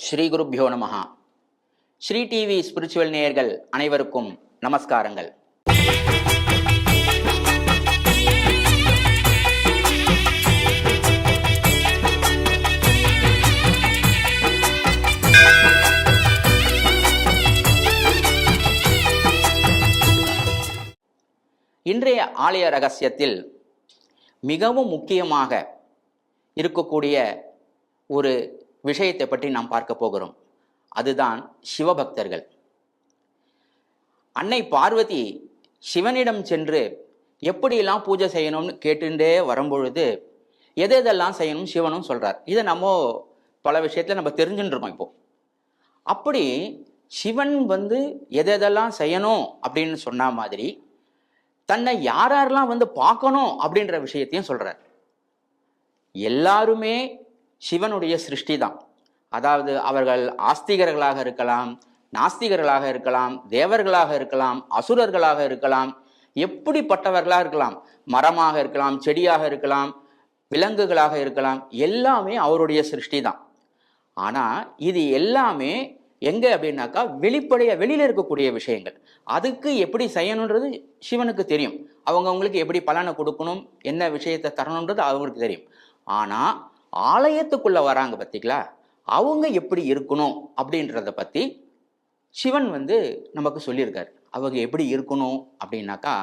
ஸ்ரீ குருப்யோ நமஹா. Sri TV spiritual நேயர்கள் அனைவருக்கும் நமஸ்காரங்கள். இன்றைய ஆலய ரகசியத்தில் மிகவும் முக்கியமாக இருக்கக்கூடிய ஒரு விஷயத்தை பற்றி நாம் பார்க்க போகிறோம். அதுதான் சிவபக்தர்கள். அன்னை பார்வதி சிவனிடம் சென்று எப்படியெல்லாம் பூஜை செய்யணும்னு கேட்டுட்டே வரும்பொழுது எதெல்லாம் செய்யணும் சிவனும் சொல்றார். இதை நம்ம பல விஷயத்துல நம்ம தெரிஞ்சுட்டு இருக்கோம். இப்போ அப்படி சிவன் எதெல்லாம் செய்யணும் அப்படின்னு சொன்ன மாதிரி தன்னை யாரெல்லாம் பார்க்கணும் அப்படின்ற விஷயத்தையும் சொல்றார். எல்லாருமே சிவனுடைய சிருஷ்டி தான். அதாவது அவர்கள் ஆஸ்திகர்களாக இருக்கலாம், நாஸ்திகர்களாக இருக்கலாம், தேவர்களாக இருக்கலாம், அசுரர்களாக இருக்கலாம், எப்படிப்பட்டவர்களாக இருக்கலாம், மரமாக இருக்கலாம், செடியாக இருக்கலாம், விலங்குகளாக இருக்கலாம், எல்லாமே அவருடைய சிருஷ்டி தான். ஆனா இது எல்லாமே எங்க அப்படின்னாக்கா வெளியில இருக்கக்கூடிய விஷயங்கள். அதுக்கு எப்படி செய்யணுன்றது சிவனுக்கு தெரியும். அவங்களுக்கு எப்படி பலனை கொடுக்கணும், என்ன விஷயத்தை தரணுன்றது அவங்களுக்கு தெரியும். ஆனா ஆலயத்துக்குள்ள வராங்க பார்த்தீங்களா, அவங்க எப்படி இருக்கணும் அப்படின்றத பத்தி சிவன் நமக்கு சொல்லியிருக்காரு. அவங்க எப்படி இருக்கணும் அப்படின்னாக்கா,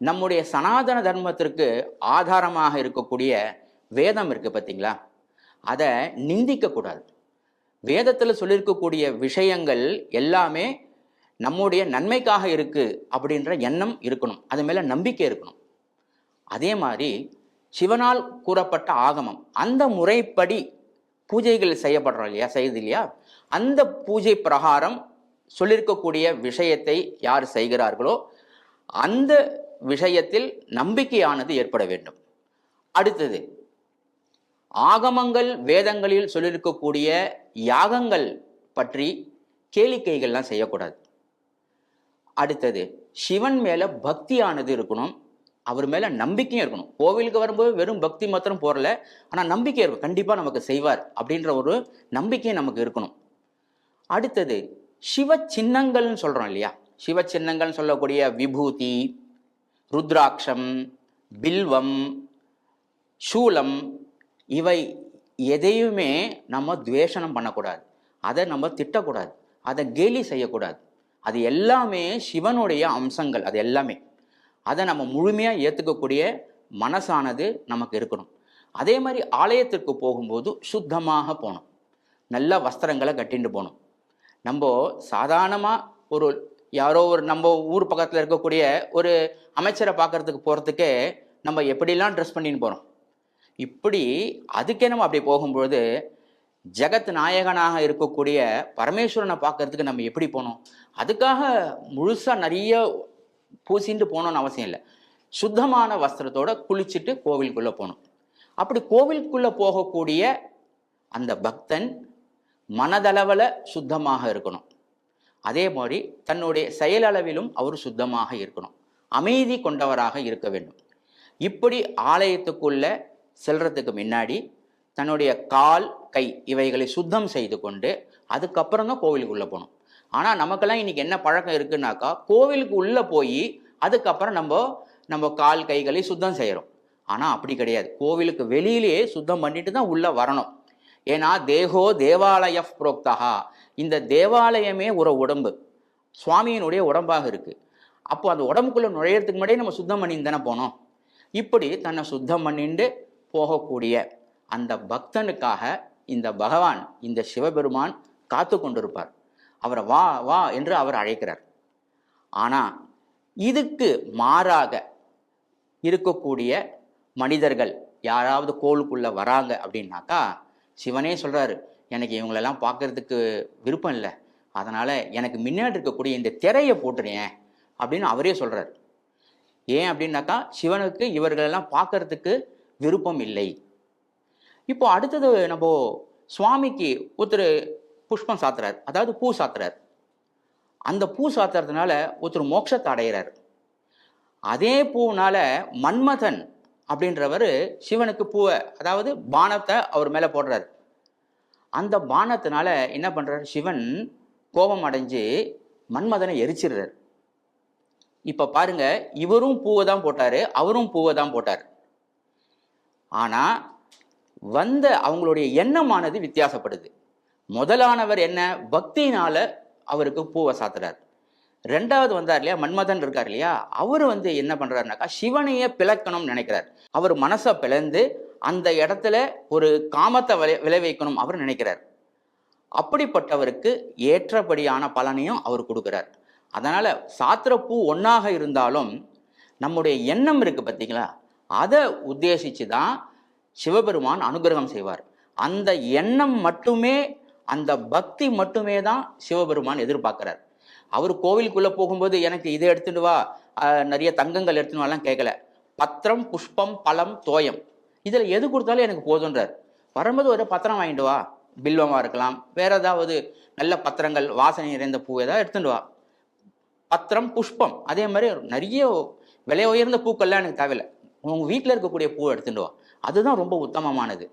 நம்முடைய சனாதன தர்மத்திற்கு ஆதாரமாக இருக்கக்கூடிய வேதம் இருக்கு பார்த்தீங்களா, அதை நிந்திக்க கூடாது. வேதத்தில் சொல்லியிருக்கக்கூடிய விஷயங்கள் எல்லாமே நம்முடைய நன்மைக்காக இருக்கு அப்படின்ற எண்ணம் இருக்கணும். அது மேல நம்பிக்கை இருக்கணும். அதே மாதிரி சிவனால் கூறப்பட்ட ஆகமம், அந்த முறைப்படி பூஜைகள் செய்யப்படுறோம் இல்லையா, செய்யுது இல்லையா, அந்த பூஜை பிரகாரம் சொல்லியிருக்கக்கூடிய விஷயத்தை யார் செய்கிறார்களோ அந்த விஷயத்தில் நம்பிக்கையானது ஏற்பட வேண்டும். அடுத்தது, ஆகமங்கள் வேதங்களில் சொல்லியிருக்கக்கூடிய யாகங்கள் பற்றி கேளிக்கைகள்லாம் செய்யக்கூடாது. அடுத்தது, சிவன் மேல பக்தியானது இருக்கணும், அவர் மேல நம்பிக்கையும் இருக்கணும். கோவிலுக்கு வரும்போது வெறும் பக்தி மாத்திரம் போறல, ஆனா நம்பிக்கை இருக்கும், கண்டிப்பா நமக்கு செய்வார் அப்படின்ற ஒரு நம்பிக்கை நமக்கு இருக்கணும். அடுத்தது, சிவ சின்னங்கள்னு சொல்றோம் இல்லையா, சிவ சின்னங்கள் சொல்லக்கூடிய விபூதி, ருத்ராட்சம், பில்வம், சூலம், இவை எதையுமே நம்ம துவேஷனம் பண்ணக்கூடாது, அதை நம்ம திட்டக்கூடாது, அதை கேலி செய்யக்கூடாது. அது எல்லாமே சிவனுடைய அம்சங்கள். அது எல்லாமே அதை நம்ம முழுமையாக ஏற்றுக்கக்கூடிய மனசானது நமக்கு இருக்கணும். அதே மாதிரி ஆலயத்திற்கு போகும்போது சுத்தமாக போகணும், நல்ல வஸ்திரங்களை கட்டிட்டு போகணும். நம்ம சாதாரணமாக யாரோ நம்ம ஊர் பக்கத்தில் இருக்கக்கூடிய ஒரு அமைச்சரை பார்க்கறதுக்கு போகிறதுக்கே நம்ம எப்படிலாம் ட்ரெஸ் பண்ணின்னு போகிறோம். இப்படி அதுக்கே நம்ம அப்படி போகும்பொழுது ஜெகத் நாயகனாக இருக்கக்கூடிய பரமேஸ்வரனை பார்க்கறதுக்கு நம்ம எப்படி போனோம்? அதுக்காக முழுசாக நிறைய பூசிட்டு போகணும்னு அவசியம் இல்லை. சுத்தமான வஸ்திரத்தோட குளிச்சுட்டு கோவிலுக்குள்ளே போகணும். அப்படி கோவிலுக்குள்ளே போகக்கூடிய அந்த பக்தன் மனதளவில் சுத்தமாக இருக்கணும். அதே மாதிரி தன்னுடைய செயலளவிலும் அவர் சுத்தமாக இருக்கணும், அமைதி கொண்டவராக இருக்க வேண்டும். இப்படி ஆலயத்துக்குள்ள செல்றதுக்கு முன்னாடி தன்னுடைய கால், கை இவைகளை சுத்தம் செய்து கொண்டு அதுக்கப்புறம் தான் கோவிலுக்குள்ளே போகணும். ஆனால் நமக்கெல்லாம் இன்னைக்கு என்ன பழக்கம் இருக்குன்னாக்கா, கோவிலுக்கு உள்ளே போய் அதுக்கப்புறம் நம்ம கால் கைகளை சுத்தம் செய்கிறோம். ஆனால் அப்படி கிடையாது. கோவிலுக்கு வெளியிலேயே சுத்தம் பண்ணிட்டு தான் உள்ளே வரணும். ஏன்னா தேகோ தேவாலய புரோக்தா, இந்த தேவாலயமே ஒரு உடம்பு, சுவாமியினுடைய உடம்பாக இருக்கு. அப்போ அந்த உடம்புக்குள்ளே நுழையிறதுக்கு முன்னாடியே நம்ம சுத்தம் பண்ணிட்டு தானே போனோம். இப்படி தன்னை சுத்தம் பண்ணிட்டு போகக்கூடிய அந்த பக்தனுக்காக இந்த பகவான், இந்த சிவபெருமான் காத்து கொண்டிருப்பார். அவரை வா வா என்று அவர் அழைக்கிறார். ஆனால் இதுக்கு மாறாக இருக்கக்கூடிய மனிதர்கள் யாராவது கோவிலுக்குள்ள வராங்க அப்படின்னாக்கா, சிவனே சொல்றாரு, எனக்கு இவங்களெல்லாம் பார்க்கறதுக்கு விருப்பம் இல்லை, அதனால எனக்கு முன்னாடி இருக்கக்கூடிய இந்த திரையை போட்டுறேன் அப்படின்னு அவரே சொல்றாரு. ஏன் அப்படின்னாக்கா, சிவனுக்கு இவர்களெல்லாம் பார்க்கறதுக்கு விருப்பம் இல்லை. இப்போ அடுத்தது, நம்ம சுவாமிக்கு ஒருத்தர் புஷ்பம் சாத்துறாரு, அதாவது பூ சாத்துறாரு. அந்த பூ சாத்துறதுனால ஒருத்தர் மோட்சத்தை அடைகிறார். அதே பூனால மன்மதன் அப்படின்றவர் சிவனுக்கு பூவை, அதாவது பானத்தை அவர் மேலே போடுறாரு. அந்த பானத்தினால என்ன பண்றாரு சிவன், கோபம் அடைஞ்சு மன்மதனை எரிச்சிடுறாரு. இப்ப பாருங்க, இவரும் பூவை தான் போட்டாரு, அவரும் பூவை தான் போட்டார். ஆனா அவங்களுடைய எண்ணமானது வித்தியாசப்படுது. முதலானவர் என்ன, பக்தியினால அவருக்கு பூவை சாத்துறாரு. ரெண்டாவது வந்தார் இல்லையா, மன்மதன் இருக்கார் இல்லையா, அவரு என்ன பண்றாருனாக்கா சிவனையே பிளக்கணும்னு நினைக்கிறார். அவர் மனசை பிளந்து அந்த இடத்துல ஒரு காமத்தை விளைவிக்கணும் அவர் நினைக்கிறார். அப்படிப்பட்டவருக்கு ஏற்றபடியான பலனையும் அவர் கொடுக்கிறார். அதனால சாத்திர பூ ஒன்னாக இருந்தாலும் நம்முடைய எண்ணம் இருக்கு பார்த்தீங்களா, அதை உத்தேசிச்சு தான் சிவபெருமான் அனுகிரகம் செய்வார். அந்த எண்ணம் மட்டுமே, அந்த பக்தி மட்டுமே தான் சிவபெருமான் எதிர்பார்க்கிறார். அவர் கோவிலுக்குள்ள போகும்போது எனக்கு இதை எடுத்துட்டு வா, நிறைய தங்கங்கள் எடுத்துன்னு வாலாம் கேட்கல. பத்திரம், புஷ்பம், பழம், தோயம், இதுல எது கொடுத்தாலும் எனக்கு போதுன்றார். வரும்போது ஒரு பத்திரம் வாங்கிட்டு வா, பில்வமா இருக்கலாம், வேற ஏதாவது நல்ல பத்திரங்கள், வாசனை நிறைந்த பூ ஏதாவது எடுத்துட்டு வா. பத்திரம், புஷ்பம், அதே மாதிரி நிறைய விலை உயர்ந்த பூக்கள்லாம் எனக்கு தேவையில்லை, உங்க வீட்டில் இருக்கக்கூடிய பூ எடுத்துட்டு வா, அதுதான் ரொம்ப உத்தமமானது.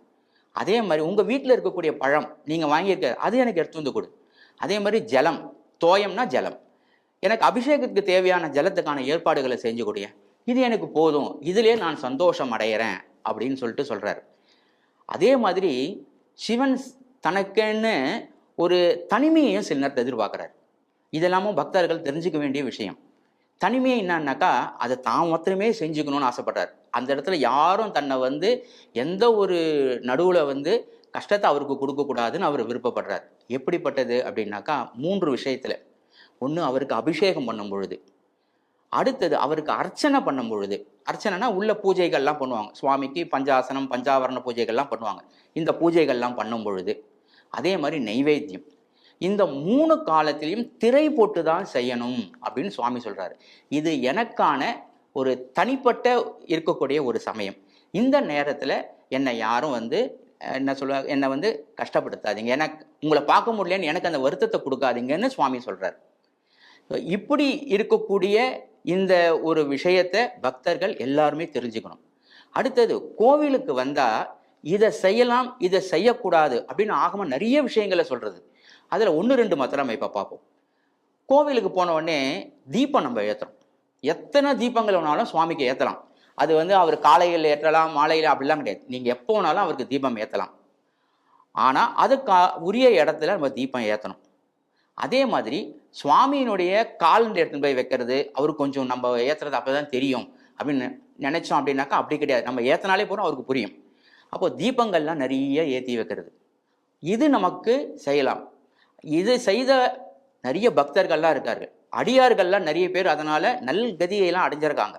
அதே மாதிரி உங்க வீட்டில் இருக்கக்கூடிய பழம் நீங்க வாங்கியிருக்க அது எனக்கு எடுத்து வந்து கொடு. அதே மாதிரி ஜலம், தோயம்னா ஜலம், எனக்கு அபிஷேகத்துக்கு தேவையான ஜலத்துக்கான ஏற்பாடுகளை செஞ்சு கொடு, இது எனக்கு போதும், இதுலயே நான் சந்தோஷம் அடைகிறேன் அப்படின்னு சொல்லிட்டு சொல்றாரு. அதே மாதிரி சிவன் தனக்குன்னு ஒரு தனிமையையும் சில நேரத்தை எதிர்பார்க்கிறார். இதெல்லாமும் பக்தர்கள் தெரிஞ்சுக்க வேண்டிய விஷயம். தனிமையை என்னன்னாக்கா அதை தான் மாத்திரமே செஞ்சுக்கணும்னு ஆசைப்படுறார். அந்த இடத்துல யாரும் தன்னை எந்த ஒரு நடுவில் கஷ்டத்தை அவருக்கு கொடுக்கக்கூடாதுன்னு அவர் விருப்பப்படுறார். எப்படிப்பட்டது அப்படின்னாக்கா 3 விஷயத்துல. ஒன்று, அவருக்கு அபிஷேகம் பண்ணும் பொழுது. அடுத்தது, அவருக்கு அர்ச்சனை பண்ணும் பொழுது. அர்ச்சனைனா உள்ள பூஜைகள்லாம் பண்ணுவாங்க, சுவாமிக்கு பஞ்சாசனம், பஞ்சாவரண பூஜைகள்லாம் பண்ணுவாங்க. இந்த பூஜைகள்லாம் பண்ணும் பொழுது. அதே மாதிரி நைவேத்தியம். இந்த 3 காலத்திலையும் திரை போட்டு தான் செய்யணும் அப்படின்னு சுவாமி சொல்றாரு. இது எனக்கான ஒரு தனிப்பட்ட இருக்கக்கூடிய ஒரு சமயம். இந்த நேரத்துல என்னை யாரும் என்ன சொல்ல, என்னை கஷ்டப்படுத்தாதீங்க, எனக்கு உங்களை பார்க்க முடியலன்னு எனக்கு அந்த வருத்தத்தை கொடுக்காதீங்கன்னு சுவாமி சொல்றாரு. இப்படி இருக்கக்கூடிய இந்த ஒரு விஷயத்தை பக்தர்கள் எல்லாருமே தெரிஞ்சுக்கணும். அடுத்தது, கோவிலுக்கு வந்தா இதை செய்யலாம், இதை செய்யக்கூடாது அப்படின்னு ஆகமம் நிறைய விஷயங்களை சொல்றது. அதுல 1-2 மாத்திரம் நம்ம இப்ப பார்ப்போம். கோவிலுக்கு போன உடனே தீபம் நம்ம ஏற்றுறோம். எத்தனை தீபங்கள் வேணாலும் சுவாமிக்கு ஏற்றலாம். அது அவர் காலையில் ஏற்றலாம், மாலையில் அப்படிலாம் கிடையாது. நீங்க எப்போ வேணாலும் அவருக்கு தீபம் ஏற்றலாம். ஆனா அதுக்கு உரிய இடத்துல நம்ம தீபம் ஏற்றணும். அதே மாதிரி சுவாமியினுடைய காலண்டர் எடுத்துன்னு போய் வைக்கிறது, அவருக்கு கொஞ்சம் நம்ம ஏற்றுறது அப்பதான் தெரியும் அப்படின்னு நினைச்சோம் அப்படின்னாக்கா அப்படி கிடையாது. நம்ம ஏற்றினாலே போகிறோம், அவருக்கு புரியும். அப்போ தீபங்கள்லாம் நிறைய ஏற்றி வைக்கிறது, இது நமக்கு செய்யலாம். இது செய்த நிறைய பக்தர்கள்லாம் இருக்கார்கள், அடியார்கள்லாம் நிறைய பேர் அதனால நல் கதியெல்லாம் அடைஞ்சிருக்காங்க.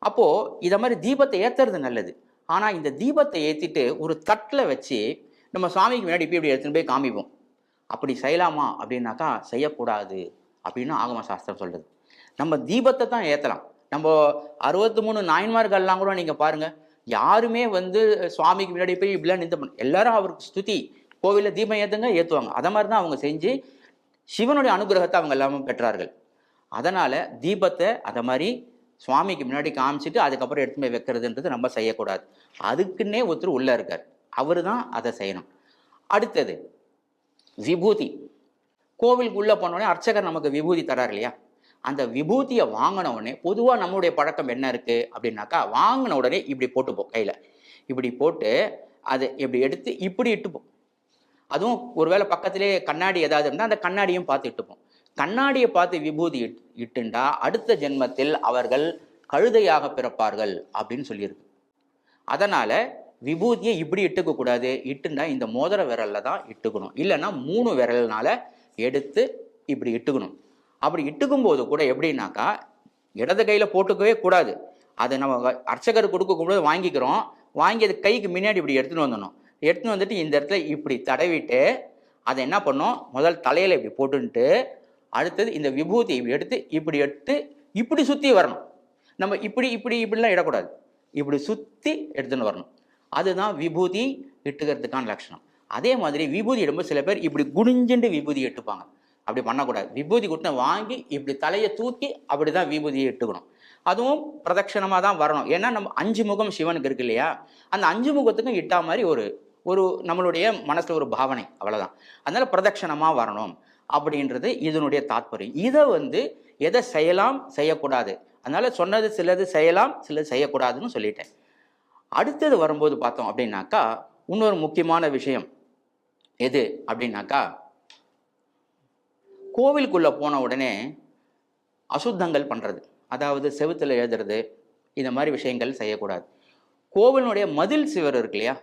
அப்போ இத மாதிரி தீபத்தை ஏத்துறது நல்லது. ஆனா இந்த தீபத்தை ஏத்திட்டு ஒரு தட்டில் வச்சு நம்ம சுவாமிக்கு முன்னாடி இப்படி எடுத்துன்னு போய் காமிப்போம். அப்படி செய்யலாமா அப்படின்னாக்கா செய்யக்கூடாது அப்படின்னு ஆகம சாஸ்திரம் சொல்லுது. நம்ம தீபத்தை தான் ஏத்தலாம். நம்ம 63 நாயன்மார்கள்லாம் கூட நீங்க பாருங்க, யாருமே சுவாமிக்கு முன்னாடி போய் இப்படிலாம் எல்லாரும் அவருக்கு ஸ்துதி, கோவிலில் தீபம் ஏற்றுவாங்க. அதை மாதிரி தான் அவங்க செஞ்சு சிவனுடைய அனுகிரகத்தை அவங்க எல்லாமே பெற்றார்கள். அதனால தீபத்தை அதை மாதிரி சுவாமிக்கு முன்னாடி காமிச்சிட்டு அதுக்கப்புறம் எடுத்து போய் வைக்கிறதுன்றது நம்ம செய்யக்கூடாது. அதுக்குன்னே ஒருத்தர் உள்ள இருக்கார், அவரு தான் அதை செய்யணும். அடுத்தது விபூதி. கோவிலுக்கு உள்ள போனோடனே அர்ச்சகர் நமக்கு விபூதி தரார் இல்லையா, அந்த விபூதியை வாங்கின உடனே பொதுவாக நம்மளுடைய பழக்கம் என்ன இருக்கு அப்படின்னாக்கா, வாங்கின உடனே இப்படி போட்டுப்போம், கையில இப்படி போட்டு அதை இப்படி எடுத்து இப்படி இட்டுப்போம். அதுவும் ஒருவேளை பக்கத்திலே கண்ணாடி ஏதாவது இருந்தால் அந்த கண்ணாடியும் பார்த்து இட்டுப்போம். கண்ணாடியை பார்த்து விபூதி இட்டுண்டா அடுத்த ஜென்மத்தில் அவர்கள் கழுதையாக பிறப்பார்கள் அப்படின்னு சொல்லியிருக்கு. அதனால விபூதியை இப்படி இட்டுக்க கூடாது, இட்டுண்டா இந்த மோதிர விரல்ல தான் இட்டுக்கணும், இல்லைன்னா 3 விரல்னால எடுத்து இப்படி இட்டுக்கணும். அப்படி இட்டுக்கும் போது கூட எப்படின்னாக்கா இடது கையில போட்டுக்கவே கூடாது. அதை நம்ம அர்ச்சகர் கொடுக்கும்போது வாங்கிக்கிறோம், வாங்கி அது கைக்கு முன்னாடி இப்படி எடுத்துன்னு வந்துடணும். எடுத்துன்னு வந்துட்டு இந்த இடத்துல இப்படி தடவிட்டு அதை என்ன பண்ணோம், முதல் தலையில இப்படி போட்டுன்ட்டு அடுத்தது இந்த விபூதி இப்படி எடுத்து இப்படி சுத்தி வரணும். நம்ம இப்படிலாம் இடக்கூடாது, இப்படி சுத்தி எடுத்துன்னு வரணும். அதுதான் விபூதி இட்டுக்கிறதுக்கான லட்சணம். அதே மாதிரி விபூதி இடும்போது சில பேர் இப்படி குனிஞ்சுண்டு விபூதி இட்டுப்பாங்க, அப்படி பண்ணக்கூடாது. விபூதி கொடுத்து வாங்கி இப்படி தலையை தூக்கி அப்படிதான் விபூதியை இட்டுக்கணும். அதுவும் பிரதட்சணமாக தான் வரணும். ஏன்னா நம்ம 5 முகம் சிவனுக்கு இருக்கு இல்லையா, அந்த 5 முகத்துக்கும் இட்டா மாதிரி ஒரு ஒரு நம்மளுடைய மனசுல ஒரு பாவனை, அவ்வளவுதான். அதனால பிரதட்சணமா வரணும் அப்படின்றது இதனுடைய தாத்பரியம். இதை எதை செய்யலாம் செய்யக்கூடாது, அதனால சொன்னது சிலது செய்யலாம் சிலது செய்யக்கூடாதுன்னு சொல்லிட்டேன். அடுத்தது வரும்போது பார்த்தோம் அப்படின்னாக்கா இன்னொரு முக்கியமான விஷயம் எது அப்படின்னாக்கா, கோவிலுக்குள்ள போன உடனே அசுத்தங்கள் பண்றது, அதாவது செவுத்துல எழுதுறது, இந்த மாதிரி விஷயங்கள் செய்யக்கூடாது. கோவிலுடைய மதில் சிவர் இருக்கு இல்லையா,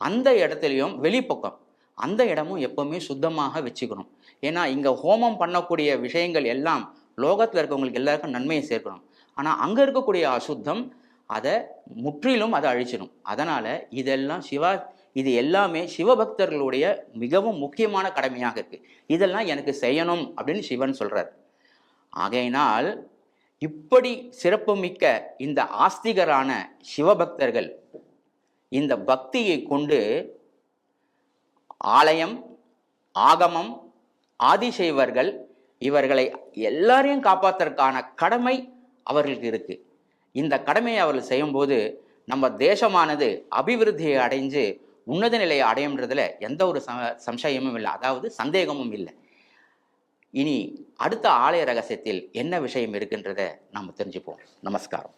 அந்த இடத்துலையும் வெளிப்பக்கம் அந்த இடமும் எப்பவுமே சுத்தமாக வச்சுக்கணும். ஏன்னா இங்க ஹோமம் பண்ணக்கூடிய விஷயங்கள் எல்லாம் லோகத்தில் இருக்கவங்களுக்கு எல்லாருக்கும் நன்மையை சேர்க்கணும். ஆனா அங்க இருக்கக்கூடிய அசுத்தம் அதை முற்றிலும் அதை அழிச்சிடும். அதனால இதெல்லாம் இது எல்லாமே சிவபக்தர்களுடைய மிகவும் முக்கியமான கடமையாக இருக்கு. இதெல்லாம் எனக்கு செய்யணும் அப்படின்னு சிவன் சொல்றார். ஆகையினால் இப்படி சிறப்புமிக்க இந்த ஆஸ்திகரான சிவபக்தர்கள் இந்த பக்தியை கொண்டு ஆலயம், ஆகமம், ஆதிசைவர்கள் இவர்களை எல்லாரையும் காப்பாற்றுறதுக்கான கடமை அவர்களுக்கு இருக்கு. இந்த கடமையை அவர்கள் செய்யும்போது நம்ம தேசமானது அபிவிருத்தியை அடைஞ்சு உன்னத நிலையை அடையும்ன்றதுல எந்த ஒரு சம்சயமும் இல்லை, அதாவது சந்தேகமும் இல்லை. இனி அடுத்த ஆலய ரகசியத்தில் என்ன விஷயம் இருக்கின்றதை நாம் தெரிஞ்சுப்போம். நமஸ்காரம்.